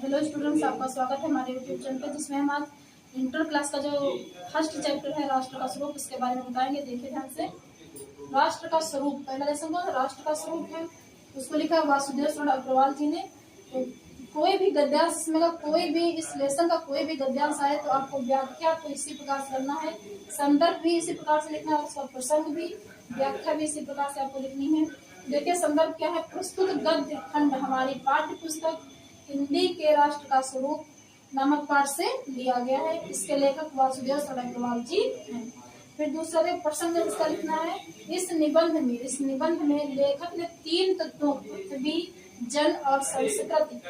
Hello students, आपका स्वागत है हमारे यूट्यूब चैनल पर, जिसमें हम आज इंटर क्लास का जो फर्स्ट चैप्टर है राष्ट्र का स्वरूप, इसके बारे में बताएंगे। देखिए ध्यान से। राष्ट्र का स्वरूप, पहला लेसन को राष्ट्र का स्वरूप है, उसको लिखा वासुदेव शरण अग्रवाल जी ने। तो कोई भी गद्यांश इसमें का कोई भी इस लेसन का कोई भी गद्यांश आए तो आपको व्याख्या तो इसी प्रकार से करना है, संदर्भ भी इसी प्रकार से लिखना है, उसका प्रसंग भी, व्याख्या भी इसी प्रकार से आपको लिखनी है। देखिए संदर्भ क्या है। प्रस्तुत गद्य खंड हमारी पाठ्य पुस्तक हिंदी के राष्ट्र का स्वरूप नामक पाठ से लिया गया है। इसके लेखक वासुदेव शरण अग्रवाल जी हैं। फिर दूसरा प्रसंग इसका लिखना है। इस निबंध में लेखक ने 3 तत्वों पृथ्वी, जल और संस्कृति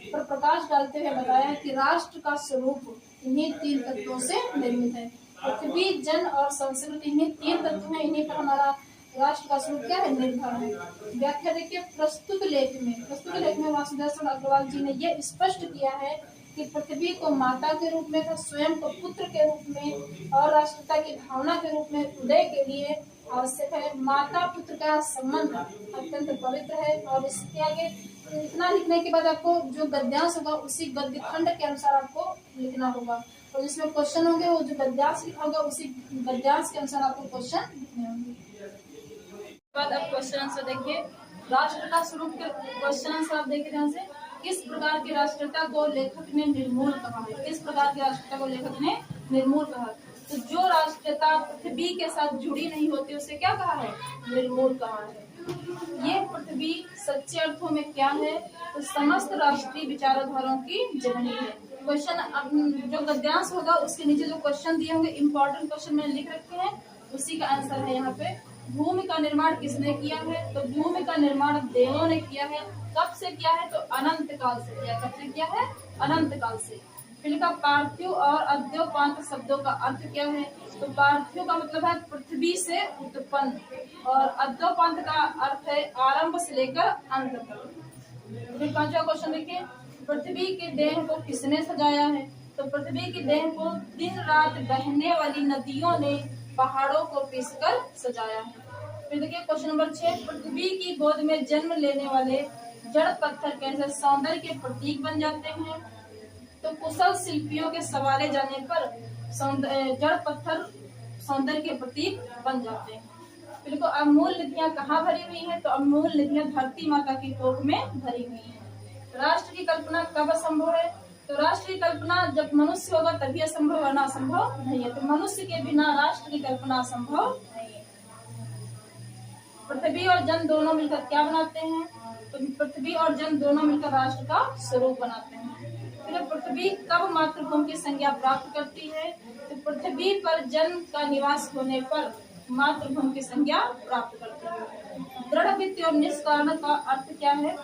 पर प्रकाश डालते हुए बताया कि राष्ट्र का स्वरूप इन्हीं 3 तत्वों से निर्मित है। पृथ्वी, जल और संस्कृति इन्हीं 3 तत्व हैं, इन्हीं पर हमारा राष्ट्र का स्वरूप क्या है, निर्भर है। व्याख्या देखिए। प्रस्तुत लेख में वासुदेव शरण अग्रवाल जी ने यह स्पष्ट किया है कि पृथ्वी को माता के रूप में, स्वयं को पुत्र के रूप में और राष्ट्रता की भावना के रूप में उदय के लिए आवश्यक है। माता पुत्र का संबंध अत्यंत पवित्र है। और इसके आगे इतना लिखने के बाद आपको जो गद्यांश होगा उसी गद्य खंड के अनुसार आपको लिखना होगा, और जिसमें क्वेश्चन होंगे वो जो गद्यांश लिखा होगा उसी गद्यांश के अनुसार आपको क्वेश्चन लिखने होंगे। बाद अब क्वेश्चन आंसर देखिए। राष्ट्र का स्वरूप के क्वेश्चन आंसर आप देखिए ध्यान से। किस प्रकार की राष्ट्रता को लेखक ने निर्मूल कहा है? किस प्रकार की राष्ट्रता को लेखक ने निर्मूल कहा? तो जो राष्ट्रता पृथ्वी के साथ जुड़ी नहीं होती उसे क्या कहा है? निर्मूल कहा है। ये पृथ्वी सच्चे अर्थों में क्या है? तो समस्त राष्ट्रीय विचारधाराओं की जननी है। क्वेश्चन जो गद्यांश होगा उसके नीचे जो क्वेश्चन दिए होंगे, इंपॉर्टेंट क्वेश्चन मैंने लिख रखे हैं, उसी का आंसर है यहाँ पे। भूमि का निर्माण किसने किया है? तो भूमि का निर्माण देवों ने किया है। कब से किया है? तो अनंत काल से किया। कब से किया है? अनंत काल से। फिर का पार्थिव और अद्योपांत शब्दों का अर्थ क्या है? तो पार्थिव का मतलब है पृथ्वी से उत्पन्न, और अद्योपांत का अर्थ है आरंभ से लेकर अंत तक। फिर 5वां क्वेश्चन देखिए। पृथ्वी के देह को किसने सजाया है? तो पृथ्वी की देह को दिन रात बहने वाली नदियों ने पहाड़ों को पीसकर सजाया है। फिर देखिए क्वेश्चन नंबर 6। पृथ्वी की गोद में जन्म लेने वाले जड़ पत्थर कैसे सौंदर्य के प्रतीक बन जाते हैं? तो कुशल शिल्पियों के सवारे जाने पर जड़ पत्थर सौंदर्य के प्रतीक बन जाते हैं। फिर को अमूल्य निधियां कहाँ भरी हुई है? तो अमूल्य निधियां धरती माता की कोख में भरी हुई है। राष्ट्र की कल्पना कब संभव है? तो राष्ट्र की कल्पना जब मनुष्य होगा तभी असंभव, वरना असंभव नहीं है। तो मनुष्य के बिना राष्ट्र की कल्पना संभव नहीं है। पृथ्वी और जन दोनों मिलकर क्या बनाते हैं? तो पृथ्वी और जन दोनों मिलकर राष्ट्र का स्वरूप बनाते हैं। फिर पृथ्वी कब मातृभूमि की संज्ञा प्राप्त करती है? तो पृथ्वी पर जन का निवास होने पर मातृभूमि की संज्ञा प्राप्त करती है। दृढ़ भित्ति और निष्कर्ण का अर्थ क्या है?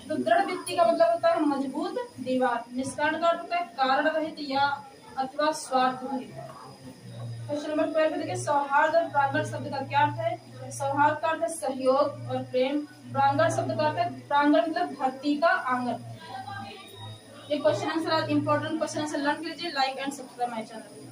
तो दृढ़ भित्ति का मतलब होता है मजबूत दीवार, निष्कर्ण का अर्थ होता है कारण रहित या अथवा स्वार्थ रहित। क्वेश्चन नंबर 12 देखिए। सौहार्द और प्रांगण शब्द का क्या अर्थ है? सौहार्द का अर्थ है सहयोग और प्रेम। प्रांगण शब्द का अर्थ है प्रांगण मतलब धरती का आंगन। ये question answer important question answer learn कीजिए। Like and subscribe my channel.